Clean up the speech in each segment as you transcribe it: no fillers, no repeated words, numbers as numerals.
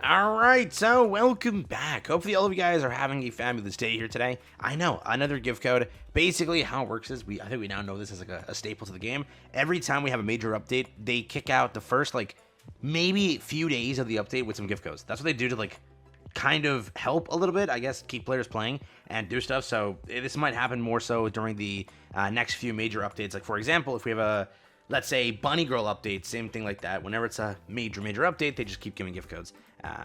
Alright, so welcome back. Hopefully all of you guys are having a fabulous day here today. I know, another gift code. Basically how it works is, I think we now know this as like a staple to the game. Every time we have a major update, they kick out the first maybe few days of the update with some gift codes. That's what they do to kind of help a little bit, I guess, keep players playing and do stuff. So this might happen more so during the next few major updates. Like for example, if we have a, let's say, Bunny Girl update, same thing like that. Whenever it's a major update, they just keep giving gift codes.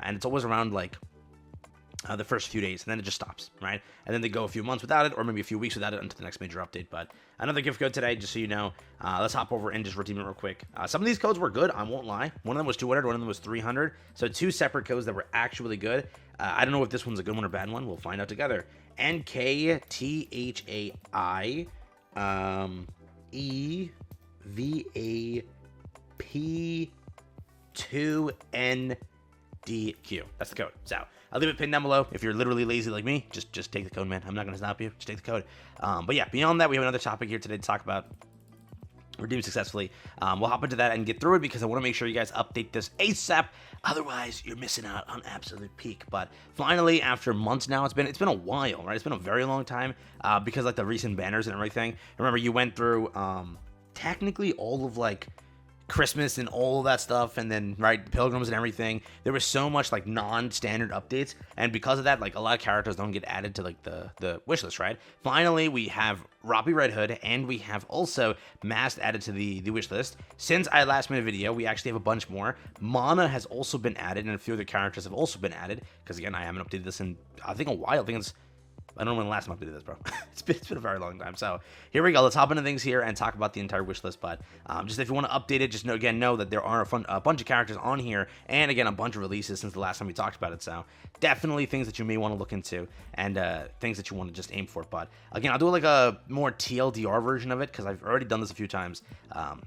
And it's always around the first few days, and then it just stops, right? And then they go a few months without it, or maybe a few weeks without it until the next major update. But another gift code today, just so you know. Let's hop over and just redeem it real quick. Some of these codes were good, I won't lie. One of them was 200, one of them was 300. So two separate codes that were actually good. I don't know if this one's a good one or bad one. We'll find out together. NKTHAI EVAP2NDQ. That's the code. So I'll leave it pinned down below. If you're literally lazy like me, just take the code, man. I'm not gonna stop you. Just take the code. But yeah, beyond that, we have another topic here today to talk about. Redeemed successfully. We'll hop into that and get through it because I want to make sure you guys update this ASAP. Otherwise, you're missing out on absolute peak. But finally, after months now, it's been a while, right? It's been a very long time because the recent banners and everything. Remember, you went through technically all of Christmas and all of that stuff, and then Pilgrims and everything. There was so much non-standard updates, and because of that, a lot of characters don't get added to the wish list, right? Finally, we have Robbie Red Hood, and we have also Mast added to the wish list. Since I last made a video, we actually have a bunch more. Mana has also been added, and a few other characters have also been added, because again, I haven't updated this in I think a while. I think it's, I don't know when the last time I did this, bro. It's been a very long time. So here we go. Let's hop into things here and talk about the entire wish list. But just if you want to update it, just know that there are a bunch of characters on here, and again, a bunch of releases since the last time we talked about it. So definitely things that you may want to look into, and things that you want to just aim for. But again, I'll do a more TLDR version of it because I've already done this a few times,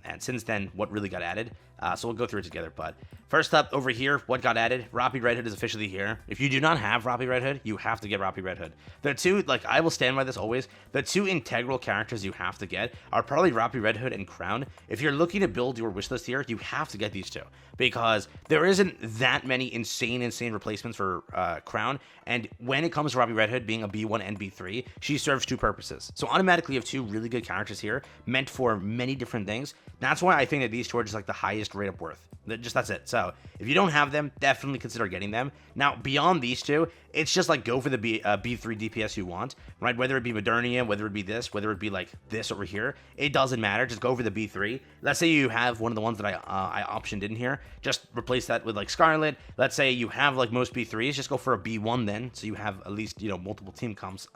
and since then, what really got added. So we'll go through it together. But first up, over here, what got added? Robbie Red Hood is officially here. If you do not have Robbie Red Hood, you have to get Robbie Red Hood. The two, I will stand by this always, the two integral characters you have to get are probably Robbie Red Hood and Crown. If you're looking to build your wish list here, you have to get these two because there isn't that many insane replacements for Crown. And when it comes to Robbie Red Hood being a B1 and B3, she serves two purposes. So automatically you have two really good characters here meant for many different things. That's why I think that these two are just the highest rate of worth. That's it. So if you don't have them, definitely consider getting them. Now, beyond these two, it's just go for the B3 DPS you want, right? Whether it be Modernia, whether it be this, whether it be this over here, it doesn't matter. Just go for the B3. Let's say you have one of the ones that I optioned in here. Just replace that with Scarlet. Let's say you have most B3s. Just go for a B1 then, so you have at least multiple team comps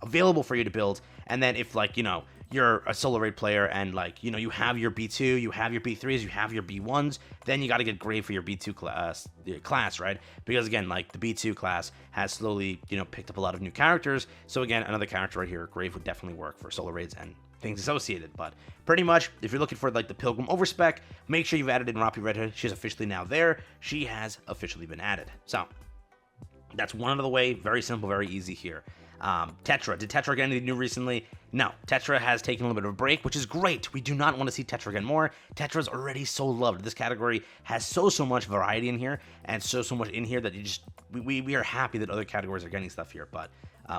available for you to build. And then if you're a solo raid player and you have your B2, you have your B3s, you have your B1s, then you got to get Grave for your B2 class, right? Because again, the B2 class has slowly, picked up a lot of new characters. So again, another character right here, Grave, would definitely work for solo raids and things associated. But pretty much, if you're looking for the Pilgrim overspec, make sure you've added in Robbie Red Hood. She's officially now there. She has officially been added. So that's one out of the way. Very simple, very easy here. Tetra. Did Tetra get anything new recently? No. Tetra has taken a little bit of a break, which is great. We do not want to see Tetra again more. Tetra's already so loved. This category has so much variety in here, and so much in here that we are happy that other categories are getting stuff here. But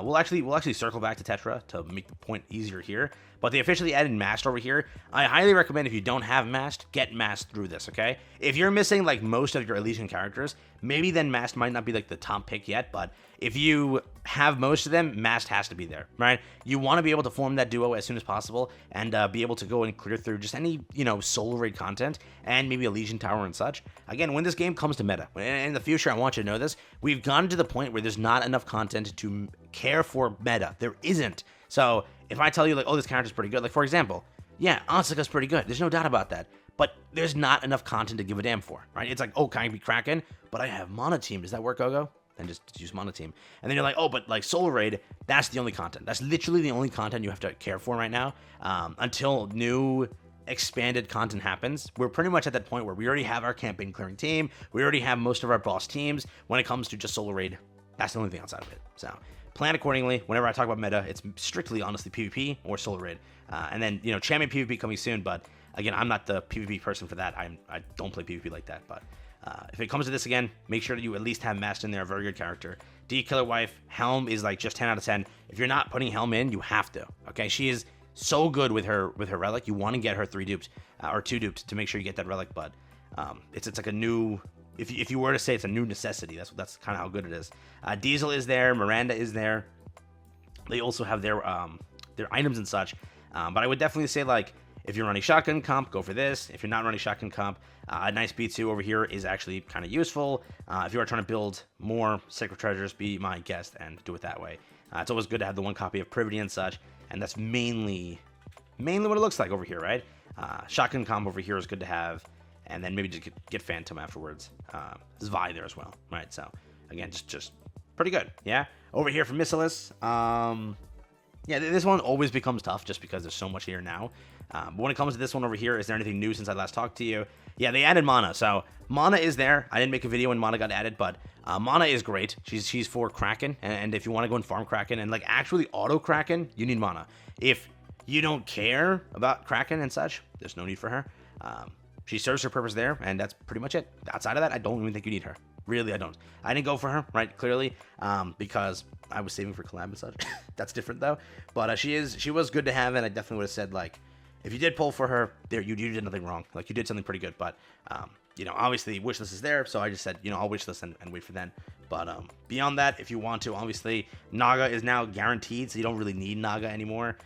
we'll actually circle back to Tetra to make the point easier here. But they officially added Mast over here. I highly recommend, if you don't have Mast, get Mast through this, okay? If you're missing most of your Elysion characters, maybe then Mast might not be the top pick yet, but if you have most of them, Mast has to be there, right? You want to be able to form that duo as soon as possible and be able to go and clear through just any, solo raid content and maybe Elysion Tower and such. Again, when this game comes to meta, in the future, I want you to know this, we've gotten to the point where there's not enough content to care for meta. There isn't. So if I tell you oh, this character's pretty good, for example, yeah, Asuka's pretty good. There's no doubt about that. But there's not enough content to give a damn for, right? It's oh, can I be Kraken? But I have Mana Team. Does that work, Gogo? Then just use Mana Team. And then you're oh, but Solo Raid, that's the only content. That's literally the only content you have to care for right now. Until new expanded content happens. We're pretty much at that point where we already have our campaign clearing team. We already have most of our boss teams. When it comes to just Solo Raid, that's the only thing outside of it. So plan accordingly. Whenever I talk about meta, it's strictly, honestly, PvP or Solo Raid. And then, champion PvP coming soon, but again, I'm not the PvP person for that. I don't play PvP like that, but If it comes to this again, make sure that you at least have Mast in there, a very good character. D Killer Wife, Helm is like just 10 out of 10. If you're not putting Helm in, you have to. Okay, she is so good with her relic. You want to get her 3 dupes or 2 dupes to make sure you get that relic. But it's like a new. If you were to say it's a new necessity, that's kind of how good it is. Diesel is there, Miranda is there. They also have their items and such. But I would definitely say, like, if you're running shotgun comp, go for this. If you're not running shotgun comp, a nice B2 over here is actually kind of useful. If you are trying to build more sacred treasures, be my guest and do it that way. It's always good to have the 1 copy of Privity and such, and that's mainly what it looks like over here, right? Shotgun comp over here is good to have, and then maybe just get Phantom afterwards. There's Vi there as well, right? So again, just pretty good, yeah. Over here for Missilis, yeah, this one always becomes tough just because there's so much here now. But when it comes to this one over here, is there anything new since I last talked to you? Yeah, they added Mana. So Mana is there. I didn't make a video when Mana got added, but Mana is great. She's for Kraken, and if you want to go and farm Kraken and like actually auto Kraken, you need Mana. If you don't care about Kraken and such, there's no need for her. She serves her purpose there, and that's pretty much it. Outside of that, I don't even think you need her. Really, I don't. I didn't go for her, right? Clearly, because I was saving for collab and such. That's different though. But she was good to have, and I definitely would have said, like, if you did pull for her, there you did nothing wrong. Like, you did something pretty good. But you know, obviously Wishlist is there, so I just said, you know, I'll wishlist and wait for then. But beyond that, if you want to, obviously Naga is now guaranteed, so you don't really need Naga anymore.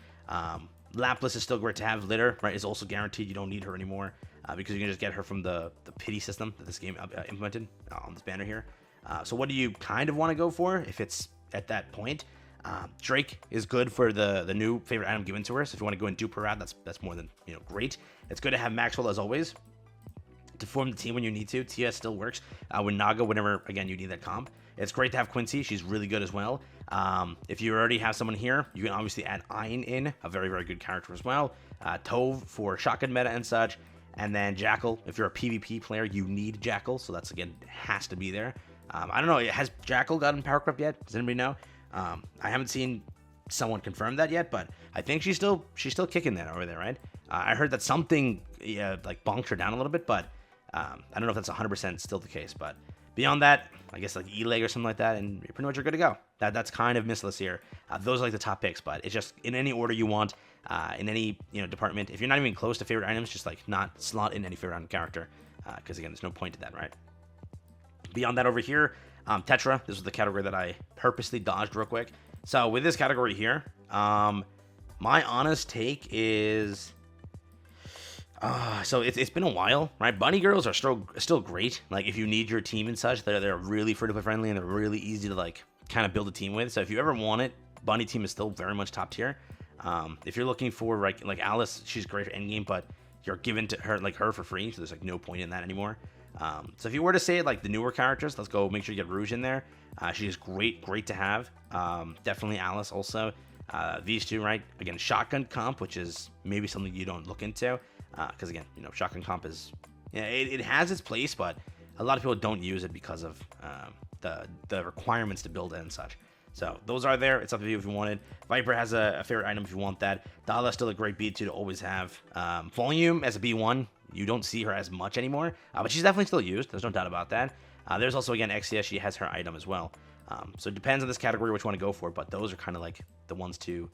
Lapless is still great to have. Litter, right, is also guaranteed. You don't need her anymore. Because you can just get her from the pity system that this game implemented on this banner here. So what do you kind of want to go for if it's at that point? Drake is good for the new favorite item given to her. So if you want to go and dupe her out, that's more than, you know, great. It's good to have Maxwell as always to form the team when you need to. Tia still works with Naga whenever, again, you need that comp. It's great to have Quincy. She's really good as well. If you already have someone here, you can obviously add Ayn in, a very, very good character as well. Tove for shotgun meta and such. And then Jackal, if you're a PvP player, you need Jackal. So that's, again, has to be there. I don't know, has Jackal gotten power creep yet? Does anybody know? I haven't seen someone confirm that yet, but I think she's still kicking that over there, right? I heard that something like bonked her down a little bit, but I don't know if that's 100% still the case. But beyond that, I guess like E-Leg or something like that, and you're pretty much good to go. That's kind of Missilis here. Those are like the top picks, but it's just in any order you want, in any, you know, department. If you're not even close to favorite items, just like not slot in any favorite item character, because again, there's no point to that, right? Beyond that over here, Tetra. This was the category that I purposely dodged real quick. So with this category here, my honest take is, so it's been a while, right? Bunny girls are still great. Like, if you need your team and such, they're really free-to-play friendly, and they're really easy to like kind of build a team with. So if you ever want it, Bunny team is still very much top tier. If you're looking for like Alice, she's great for endgame, but you're given to her her for free, so there's like no point in that anymore. So if you were to say like the newer characters, let's go make sure you get Rouge in there. She's great to have. Definitely Alice also. These two, right? Again, shotgun comp, which is maybe something you don't look into, because again, you know, shotgun comp is, yeah, it has its place, but a lot of people don't use it because of the requirements to build it and such. So those are there. It's up to you if you want it. Viper has a favorite item if you want that. Dala is still a great B2 to always have. Volume as a B1, you don't see her as much anymore, but she's definitely still used. There's no doubt about that. There's also, again, XCS. She has her item as well. So it depends on this category which one to go for, but those are kind of like the ones to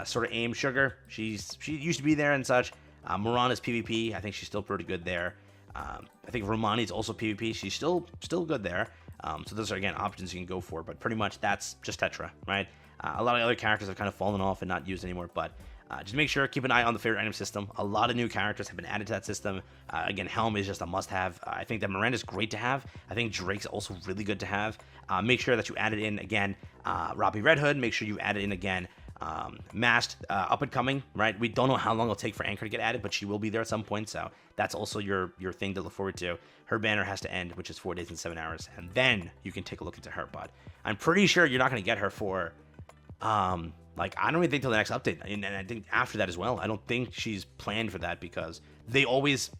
sort of aim. Sugar, she used to be there and such. Moran is PvP. I think she's still pretty good there. I think Romani is also PvP. She's still good there. So those are, again, options you can go for, but pretty much that's just Tetra, right? A lot of other characters have kind of fallen off and not used anymore, but just make sure, keep an eye on the favorite item system. A lot of new characters have been added to that system. Again, Helm is just a must-have. I think that Miranda's great to have. I think Drake's also really good to have. Make sure that you add it in again. Robbie Red Hood, make sure you add it in again. Mast, up and coming, right? We don't know how long it'll take for Anchor to get added, but she will be there at some point, so that's also your thing to look forward to. Her banner has to end, which is 4 days and 7 hours, and then you can take a look into her. But I'm pretty sure you're not going to get her for, like, I don't even think till the next update, and I think after that as well. I don't think she's planned for that because they always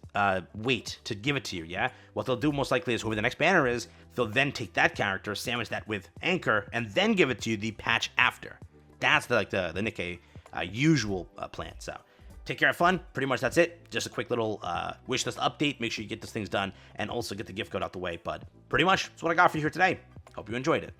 wait to give it to you, yeah? What they'll do most likely is whoever the next banner is, they'll then take that character, sandwich that with Anchor, and then give it to you the patch after. That's the Nikke usual plan. So take care, have fun. Pretty much that's it. Just a quick little wish list update. Make sure you get those things done and also get the gift code out the way. But pretty much that's what I got for you here today. Hope you enjoyed it.